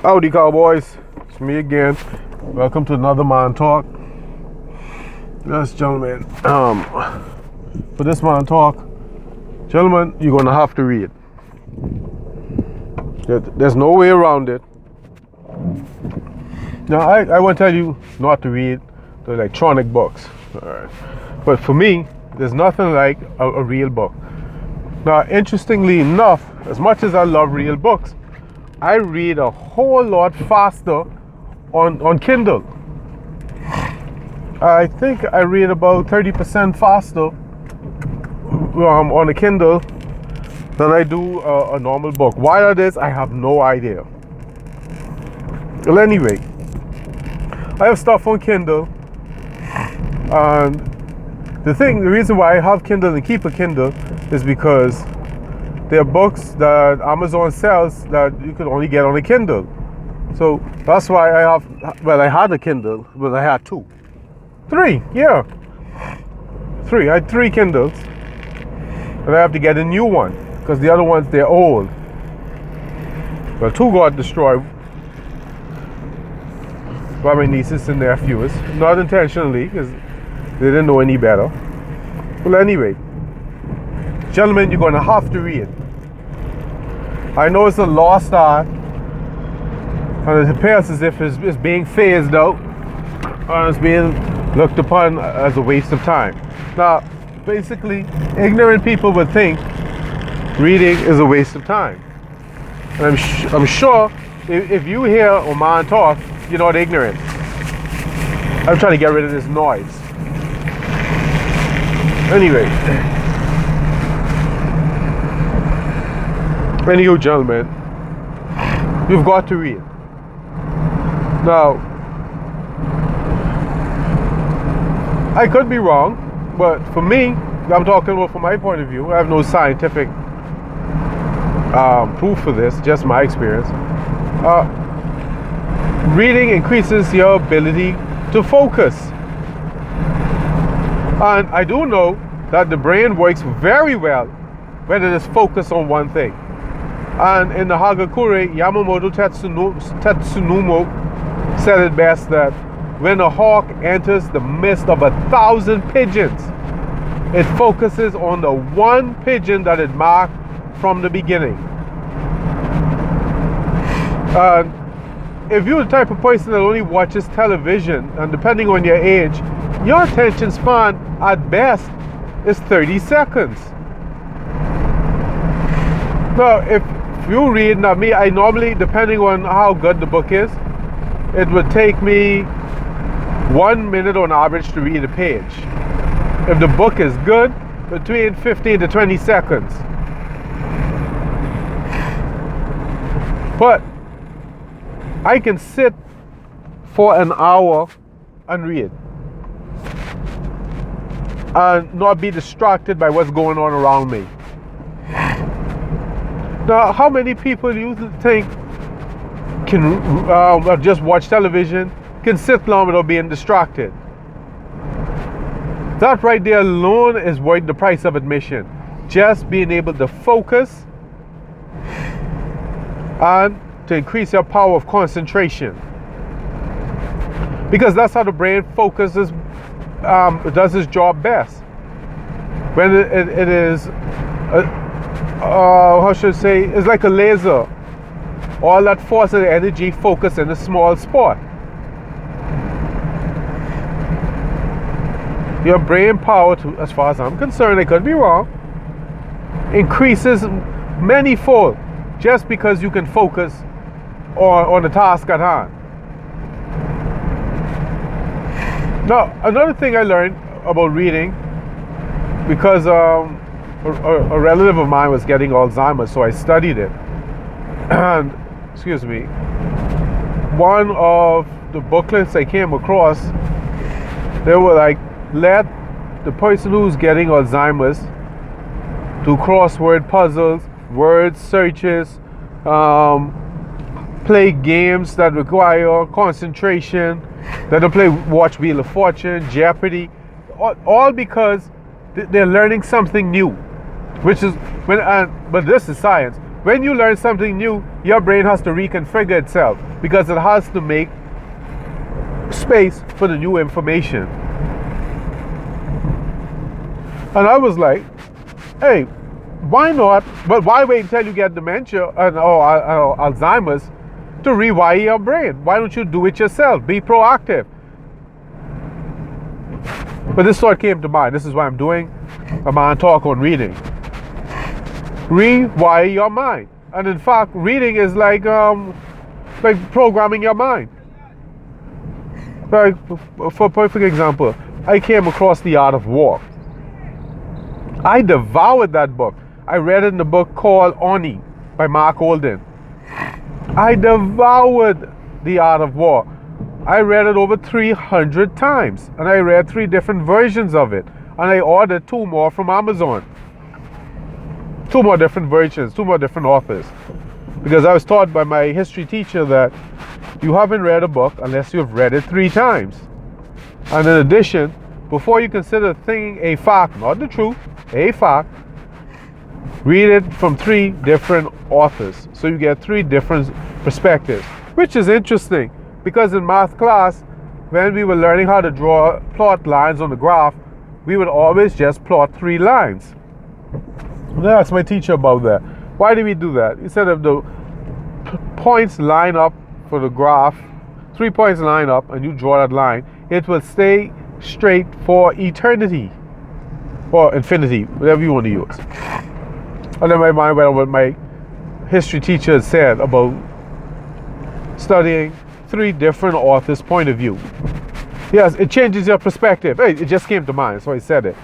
Howdy, cowboys. It's me again. Welcome to another Man Talk. Yes, gentlemen. For this Man Talk, gentlemen, you're gonna have to read. There's no way around it. Now, I won't tell you not to read the electronic books. All right. But for me, there's nothing like a real book. Now, interestingly enough, as much as I love real books, I read a whole lot faster on Kindle. I think I read about 30% faster on a Kindle than I do a normal book. Why that is, I have no idea. Well, anyway, I have stuff on Kindle, and the reason why I have Kindle and keep a Kindle is because there are books that Amazon sells that you could only get on a Kindle. So that's why I had a Kindle, but I had three. I had 3 Kindles, and I have to get a new one because the other ones, they're old. Well, 2 got destroyed by my nieces and nephews, not intentionally, because they didn't know any better. Well, anyway, gentlemen, you're going to have to read. I know it's a lost art, and it appears as if it's being phased out, and it's being looked upon as a waste of time. Now, basically, ignorant people would think reading is a waste of time. And I'm sure if you hear a man talk, you're not ignorant. I'm trying to get rid of this noise. Anyway, gentlemen, you've got to read. Now, I could be wrong, but for me, I'm talking about from my point of view. I have no scientific proof for this, just my experience. Reading increases your ability to focus. And I do know that the brain works very well when it is focused on one thing. And in the Hagakure, Yamamoto Tetsunobu said it best that when a hawk enters the midst of 1,000 pigeons, it focuses on the one pigeon that it marked from the beginning. If you're the type of person that only watches television, and depending on your age, your attention span at best is 30 seconds. Now, if you read, now me, I normally, depending on how good the book is, it would take me 1 minute on average to read a page. If the book is good, between 15 to 20 seconds. But I can sit for an hour and read and not be distracted by what's going on around me. Now, how many people do you think can just watch television, can sit long without being distracted? That right there alone is worth the price of admission. Just being able to focus and to increase your power of concentration. Because that's how the brain focuses, does its job best. When it is, how should I say, it's like a laser. All that force and energy focused in a small spot. Your brain power, as far as I'm concerned, I could be wrong, increases manyfold just because you can focus on the task at hand. Now, another thing I learned about reading, because a relative of mine was getting Alzheimer's, so I studied it. And, excuse me, one of the booklets I came across, they were like, let the person who's getting Alzheimer's do crossword puzzles, word searches, play games that require concentration, let them watch Wheel of Fortune, Jeopardy, all because they're learning something new. Which is but this is science. when you learn something new, your brain has to reconfigure itself because it has to make space for the new information. And I was like, hey, why not? But why wait until you get dementia and Alzheimer's to rewire your brain? Why don't you do it yourself? Be proactive. But this thought came to mind. This is why I'm doing a man talk on reading. Rewire your mind. And in fact, reading is like programming your mind. Like, for a perfect example, I came across The Art of War. I devoured that book. I read it in a book called Oni by Mark Olden. I devoured The Art of War. I read it over 300 times. And I read 3 different versions of it. And I ordered 2 more from Amazon. 2 more different versions, 2 more different authors. Because I was taught by my history teacher that you haven't read a book unless you've read it 3 times. And in addition, before you consider a thing a fact, not the truth, a fact, read it from 3 different authors. So you get 3 different perspectives, which is interesting because in math class, when we were learning how to plot lines on the graph, we would always just plot 3 lines. And I asked my teacher about that. Why did we do that? He said if the points line up for the graph, 3 points line up, and you draw that line, it will stay straight for eternity or infinity, whatever you want to use. And then my mind went on what my history teacher had said about studying 3 different authors' point of view. Yes, it changes your perspective. Hey, it just came to mind, so I said it.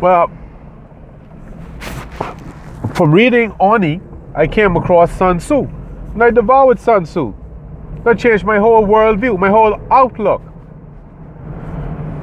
Well, from reading Oni, I came across Sun Tzu. And I devoured Sun Tzu. That changed my whole worldview, my whole outlook.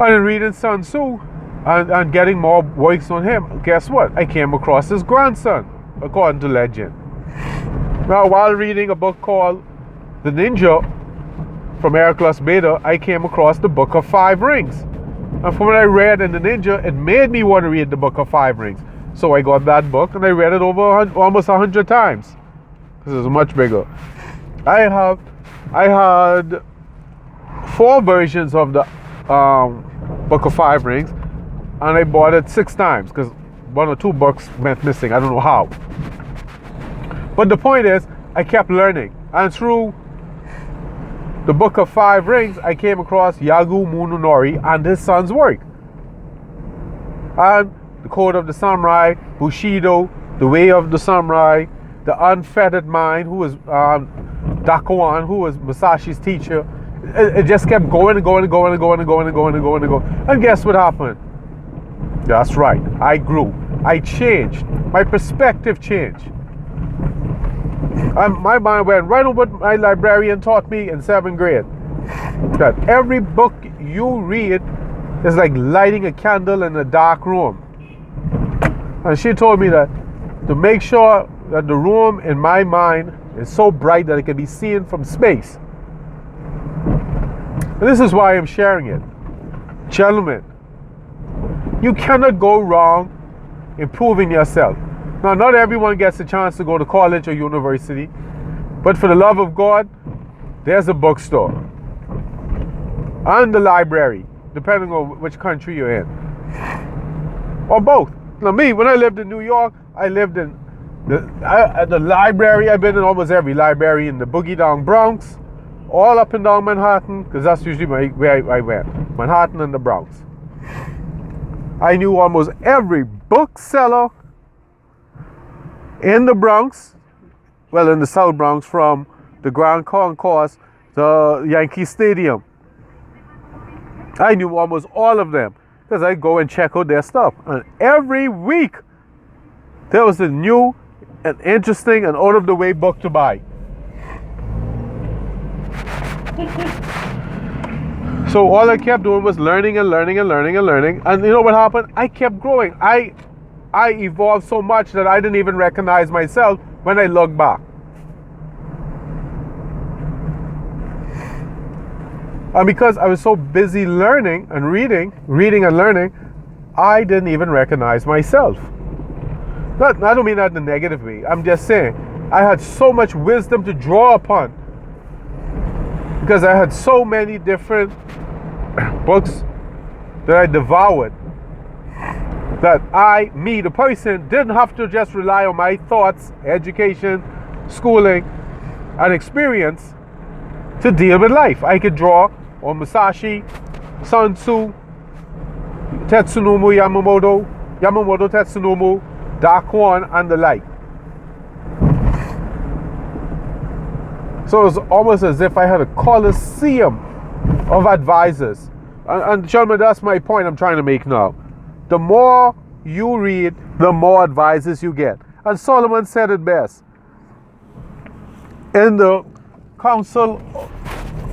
And in reading Sun Tzu and getting more works on him, guess what? I came across his grandson, according to legend. Now, while reading a book called The Ninja from Heracles Beta, I came across the Book of 5 Rings. And from what I read in The Ninja, it made me want to read the Book of 5 Rings. So I got that book and I read it over almost 100 times. This is much bigger. I had 4 versions of the Book of 5 Rings, and I bought it 6 times because 1 or 2 books went missing. I don't know how. But the point is, I kept learning. And through the Book of 5 Rings, I came across Yagu Mununori and his son's work. And the Code of the Samurai, Bushido, The Way of the Samurai, The Unfettered Mind, who was Dakuan, who was Musashi's teacher. It just kept going and going and going and going and going and going and going and going. And guess what happened? That's right. I grew. I changed. My perspective changed. And my mind went right on what my librarian taught me in 7th grade. That every book you read is like lighting a candle in a dark room. And she told me that to make sure that the room in my mind is so bright that it can be seen from space. And this is why I'm sharing it. Gentlemen, you cannot go wrong improving yourself. Now, not everyone gets a chance to go to college or university, but for the love of God, there's a bookstore and the library, depending on which country you're in, or both. Now, me, when I lived in New York, I lived in the library. I've been in almost every library in the Boogie Down Bronx, all up and down Manhattan, because that's usually where I went, Manhattan and the Bronx. I knew almost every bookseller in the Bronx, well, in the South Bronx, from the Grand Concourse to Yankee Stadium. I knew almost all of them because I go and check out their stuff. And every week, there was a new and interesting and out-of-the-way book to buy. So all I kept doing was learning and learning and learning and learning. And you know what happened? I kept growing. I evolved so much that I didn't even recognize myself when I look back. And because I was so busy learning and reading and learning, I didn't even recognize myself. I don't mean that in a negative way. I'm just saying I had so much wisdom to draw upon because I had so many different books that I devoured, that me, the person, didn't have to just rely on my thoughts, education, schooling, and experience to deal with life. I could draw on Musashi, Sun Tzu, Yamamoto Tetsunobu, Daquan, and the like. So it was almost as if I had a coliseum of advisors. And gentlemen, that's my point I'm trying to make now. The more you read, the more advisors you get. And Solomon said it best. In the counsel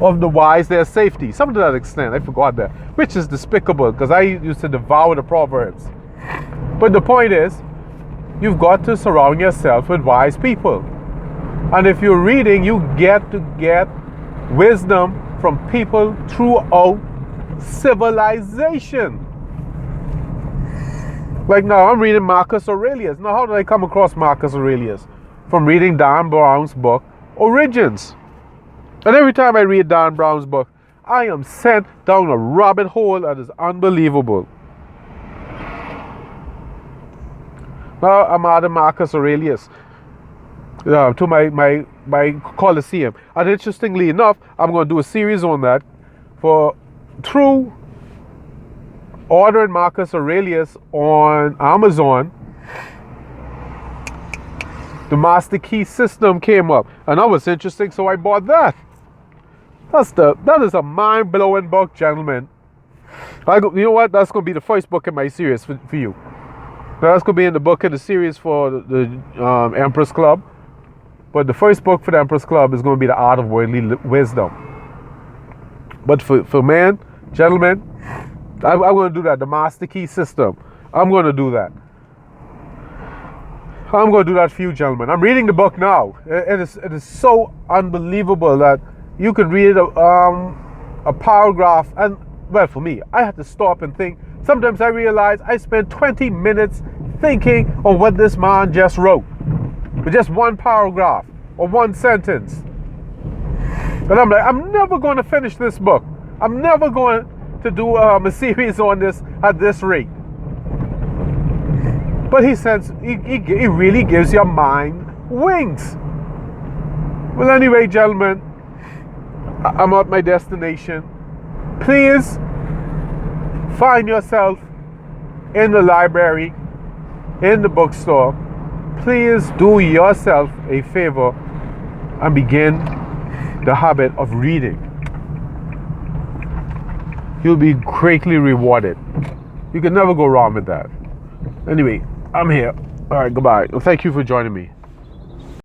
of the wise, there's safety. Something to that extent, I forgot that. Which is despicable, because I used to devour the Proverbs. But the point is, you've got to surround yourself with wise people. And if you're reading, you get to get wisdom from people throughout civilization. Like now, I'm reading Marcus Aurelius. Now, how did I come across Marcus Aurelius? From reading Dan Brown's book, Origins. And every time I read Dan Brown's book, I am sent down a rabbit hole that is unbelievable. Now, I'm adding Marcus Aurelius to my coliseum. And interestingly enough, I'm going to do a series on that through ordering Marcus Aurelius on Amazon. The Master Key System came up, and that was interesting, so I bought that. That is a mind-blowing book, gentlemen. You know what? That's going to be the first book in my series for you. That's going to be in the series for the Empress Club. But the first book for the Empress Club is going to be The Art of Worldly Wisdom. But for men, gentlemen, I'm going to do that. The Master Key System. I'm going to do that. I'm going to do that for you, gentlemen. I'm reading the book now. It is so unbelievable that you can read a paragraph, and well, for me, I had to stop and think. Sometimes I realize I spent 20 minutes thinking on what this man just wrote, with just one paragraph or one sentence. And I'm like, I'm never going to finish this book. I'm never going to do a series on this at this rate. But he says he really gives your mind wings. Well, anyway, gentlemen, I'm at my destination. Please find yourself in the library, in the bookstore. Please do yourself a favor and begin the habit of reading. You'll be greatly rewarded. You can never go wrong with that. Anyway, I'm here. All right, goodbye. Well, thank you for joining me.